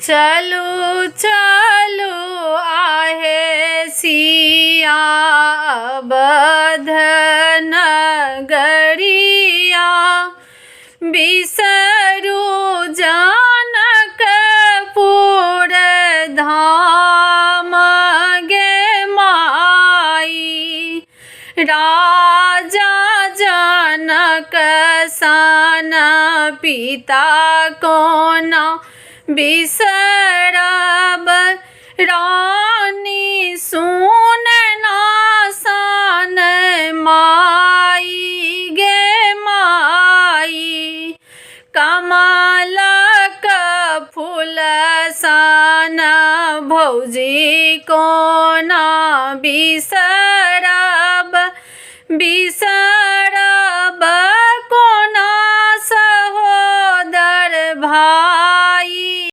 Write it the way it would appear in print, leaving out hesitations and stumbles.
चलू चलू आहे सिया अवध नगरिया, बिसरू जनकपुर धाम गे माई। राजा जनक सन पिता को ना बिसरब, रानी सुन ना सन माई गे माई। कमलक फूल सन भौजी को ना बिसरब,